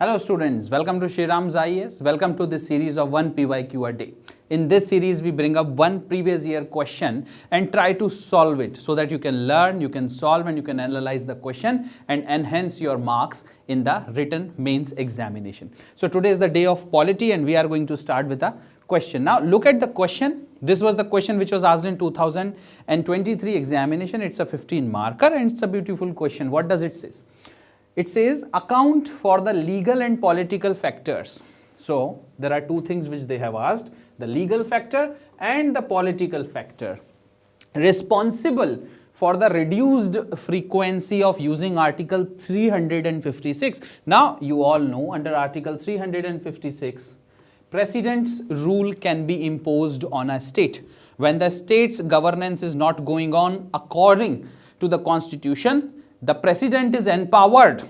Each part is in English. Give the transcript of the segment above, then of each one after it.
Hello students, welcome to SRIRAM's IAS. Welcome to this series of one PYQ a day. In this series, we bring up one previous year question and try to solve it so that you can learn, you can solve and you can analyze the question and enhance your marks in the written mains examination. So today is the day of polity and we are going to start with a question. Now look at the question. This was the question which was asked in 2023 examination. It's a 15 marker and it's a beautiful question. What does it say? It says account for the legal and political factors. So there are two things which they have asked, the legal factor and the political factor responsible for the reduced frequency of using Article 356. Now you all know under Article 356, President's rule can be imposed on a state. When the state's governance is not going on according to the Constitution, the President is empowered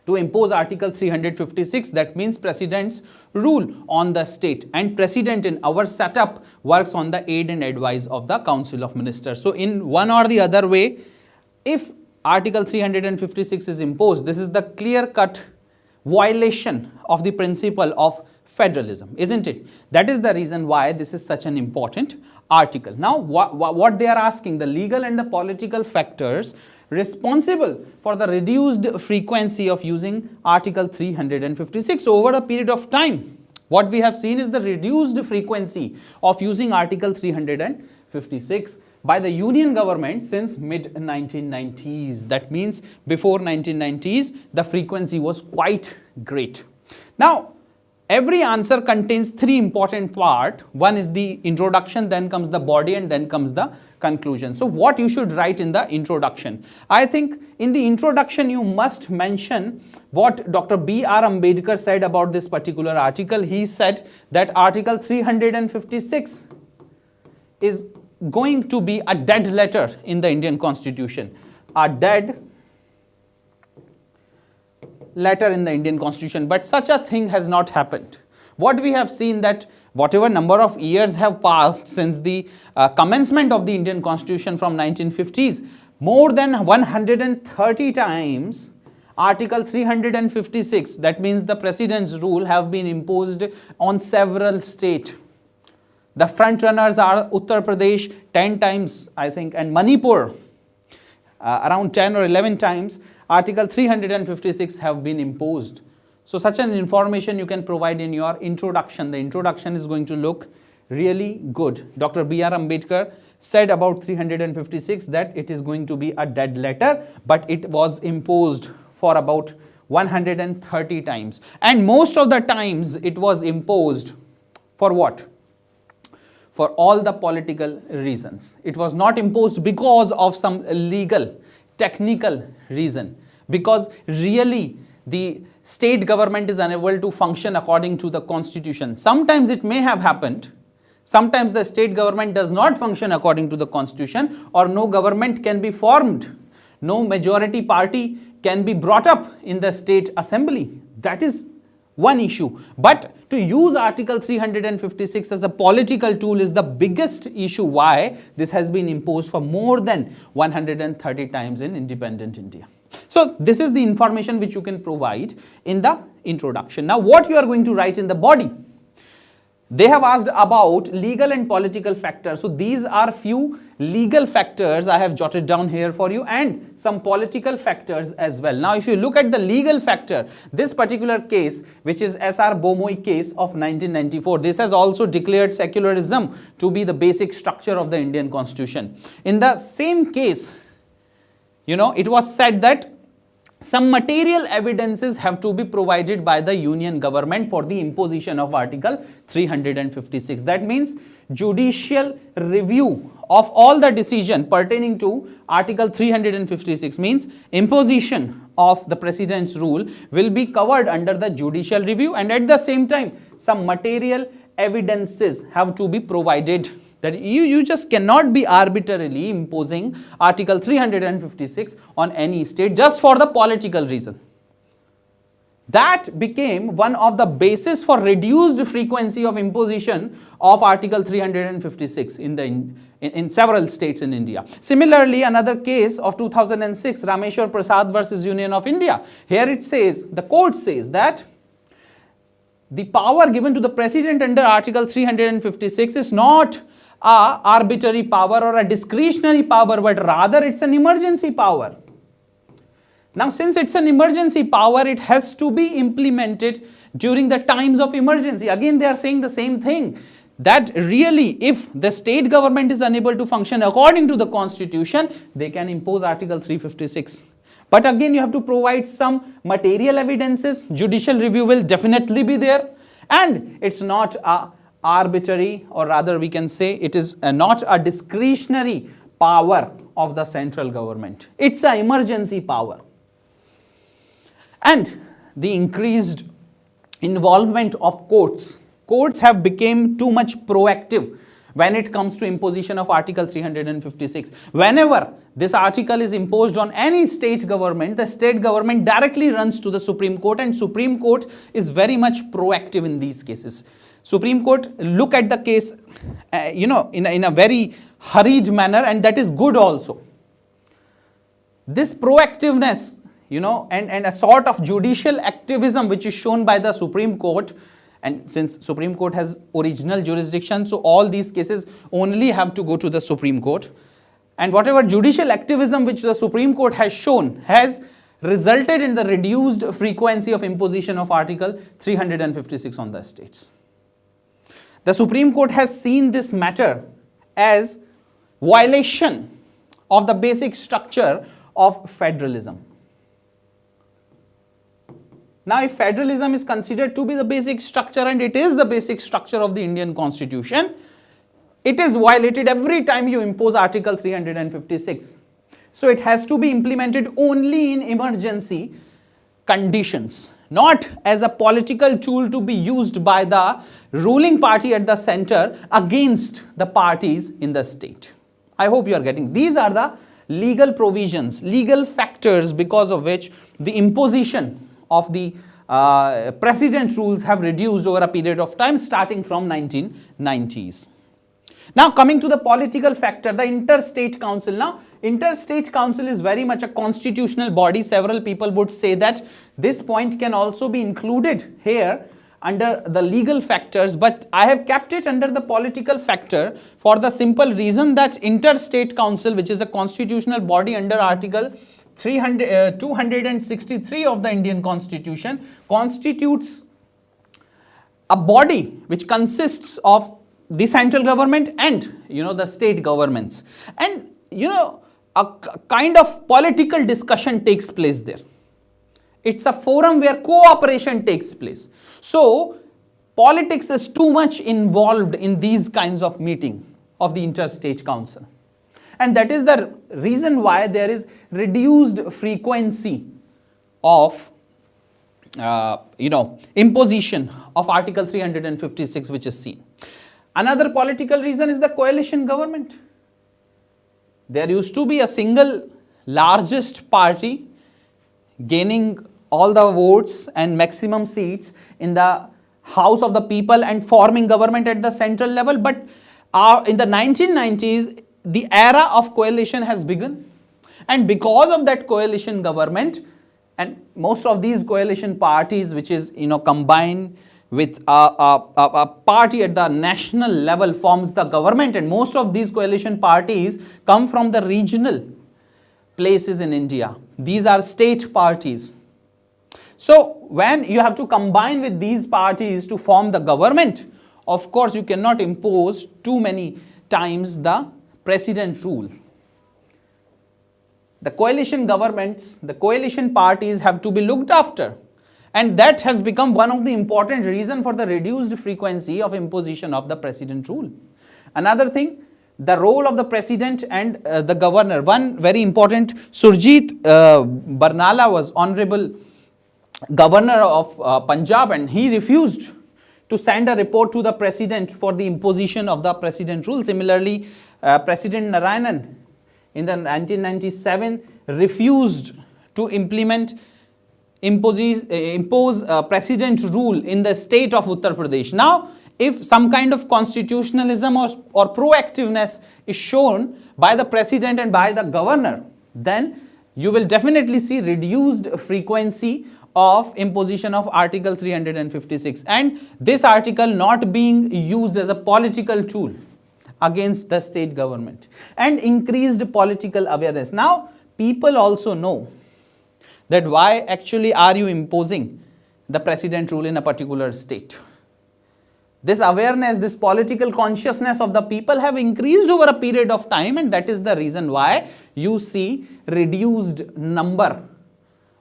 to impose Article 356. That means President's rule on the state, and President in our setup works on the aid and advice of the Council of Ministers. So in one or the other way, if Article 356 is imposed, this is the clear-cut violation of the principle of federalism, isn't it? That is the reason why this is such an important article. Now what they are asking, the legal and the political factors responsible for the reduced frequency of using Article 356 over a period of time. What we have seen is the reduced frequency of using Article 356 by the Union government since mid-1990s. That means before 1990s, the frequency was quite great. Now, every answer contains three important parts. One is the introduction, then comes the body, and then comes the conclusion. So what you should write in the introduction? I think in the introduction you must mention what Dr. B.R. Ambedkar said about this particular article. He said that Article 356 is going to be a dead letter in the Indian Constitution. A dead letter in the Indian Constitution, but such a thing has not happened. What we have seen that whatever number of years have passed since the commencement of the Indian Constitution from 1950s, more than 130 times Article 356, that means the President's rule, have been imposed on several states. The front runners are Uttar Pradesh 10 times, I think, and Manipur around 10 or 11 times. Article 356 have been imposed. So such an information you can provide in your introduction. The introduction is going to look really good. Dr. B.R. Ambedkar said about 356 that it is going to be a dead letter, but it was imposed for about 130 times. And most of the times it was imposed for what? For all the political reasons. It was not imposed because of some legal, technical reason, because really the state government is unable to function according to the Constitution. Sometimes it may have happened. Sometimes the state government does not function according to the Constitution, or no government can be formed. No majority party can be brought up in the state assembly. That is one issue. But to use Article 356 as a political tool is the biggest issue why this has been imposed for more than 130 times in independent India. So this is the information which you can provide in the introduction. Now what you are going to write in the body? They have asked about legal and political factors. So these are few legal factors I have jotted down here for you, and some political factors as well. Now if you look at the legal factor, this particular case, which is S.R. Bomoi case of 1994, this has also declared secularism to be the basic structure of the Indian Constitution. In the same case, it was said that some material evidences have to be provided by the Union government for the imposition of Article 356. That means judicial review of all the decision pertaining to Article 356 means imposition of the President's rule will be covered under the judicial review, and at the same time some material evidences have to be provided. That you just cannot be arbitrarily imposing Article 356 on any state just for the political reason. That became one of the basis for reduced frequency of imposition of Article 356 in several states in India. Similarly, another case of 2006, Rameshwar Prasad versus Union of India. Here it says, the court says that the power given to the president under Article 356 is not a arbitrary power or a discretionary power, but rather it's an emergency power. Now, since it's an emergency power, it has to be implemented during the times of emergency. Again, they are saying the same thing, that really if the state government is unable to function according to the constitution, they can impose Article 356. But again, you have to provide some material evidences. Judicial review will definitely be there. And it's not a arbitrary, or rather we can say it is not a discretionary power of the central government. It's an emergency power. And the increased involvement of courts. Courts have become too much proactive when it comes to imposition of Article 356. Whenever this article is imposed on any state government, the state government directly runs to the Supreme Court, and Supreme Court is very much proactive in these cases. Supreme Court look at the case, in a very hurried manner, and that is good also. This proactiveness, and a sort of judicial activism which is shown by the Supreme Court, and since Supreme Court has original jurisdiction, so all these cases only have to go to the Supreme Court. And whatever judicial activism which the Supreme Court has shown has resulted in the reduced frequency of imposition of Article 356 on the states. The Supreme Court has seen this matter as violation of the basic structure of federalism. Now, if federalism is considered to be the basic structure, and it is the basic structure of the Indian Constitution, it is violated every time you impose Article 356. So, it has to be implemented only in emergency conditions, not as a political tool to be used by the ruling party at the center against the parties in the state. I hope you are getting. These are the legal provisions, legal factors because of which the imposition of the precedent rules have reduced over a period of time starting from 1990s. Now, coming to the political factor, the interstate council. Now, interstate council is very much a constitutional body. Several people would say that this point can also be included here under the legal factors, but I have kept it under the political factor for the simple reason that interstate council, which is a constitutional body under Article 263 of the Indian Constitution, constitutes a body which consists of the central government and the state governments, and a kind of political discussion takes place there. It's a forum where cooperation takes place. So politics is too much involved in these kinds of meeting of the interstate council. And that is the reason why there is reduced frequency of, imposition of Article 356 which is seen. Another political reason is the coalition government. There used to be a single largest party gaining all the votes and maximum seats in the House of the People and forming government at the central level. But in the 1990s, the era of coalition has begun, and because of that coalition government, and most of these coalition parties which is combined with a party at the national level forms the government, and most of these coalition parties come from the regional places in India. These are state parties. So when you have to combine with these parties to form the government, of course you cannot impose too many times the precedent rule. The coalition governments, the coalition parties have to be looked after, and that has become one of the important reasons for the reduced frequency of imposition of the precedent rule. Another thing, the role of the president and the governor. One very important, Surjit Barnala was honorable governor of Punjab, and he refused to send a report to the president for the imposition of the precedent rule. Similarly, President Narayanan in the 1997 refused to implement impose precedent rule in the state of Uttar Pradesh. Now, if some kind of constitutionalism or proactiveness is shown by the president and by the governor, then you will definitely see reduced frequency of imposition of Article 356, and this article not being used as a political tool against the state government, and increased political awareness. Now, people also know that why actually are you imposing the precedent rule in a particular state. This awareness, this political consciousness of the people have increased over a period of time, and that is the reason why you see reduced number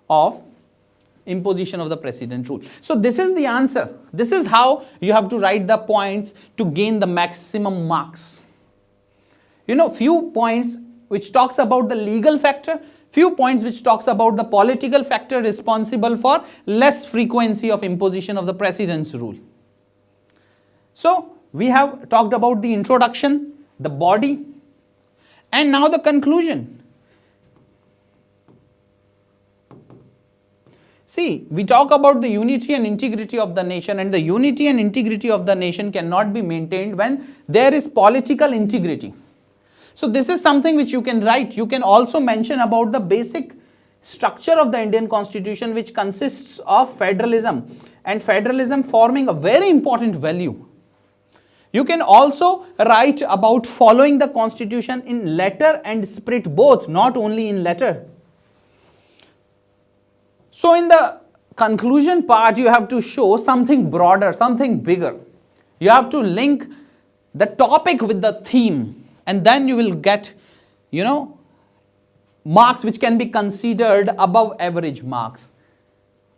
of imposition of the precedent rule. So this is the answer. This is how you have to write the points to gain the maximum marks. You know, few points which talks about the legal factor, few points which talks about the political factor responsible for less frequency of imposition of the precedence rule. So we have talked about the introduction, the body, and now the conclusion. See, we talk about the unity and integrity of the nation, and the unity and integrity of the nation cannot be maintained when there is political integrity. So this is something which you can write. You can also mention about the basic structure of the Indian Constitution, which consists of federalism, and federalism forming a very important value. You can also write about following the Constitution in letter and spirit both, not only in letter. So in the conclusion part, you have to show something broader, something bigger. You have to link the topic with the theme, and then you will get, marks which can be considered above average marks,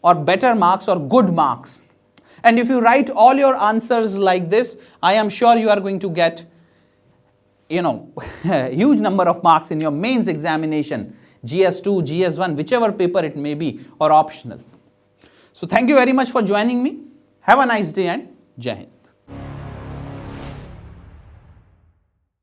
or better marks, or good marks. And if you write all your answers like this, I am sure you are going to get, huge number of marks in your mains examination, GS-2, GS-1, whichever paper it may be, or optional. So thank you very much for joining me. Have a nice day, and Jai Hind.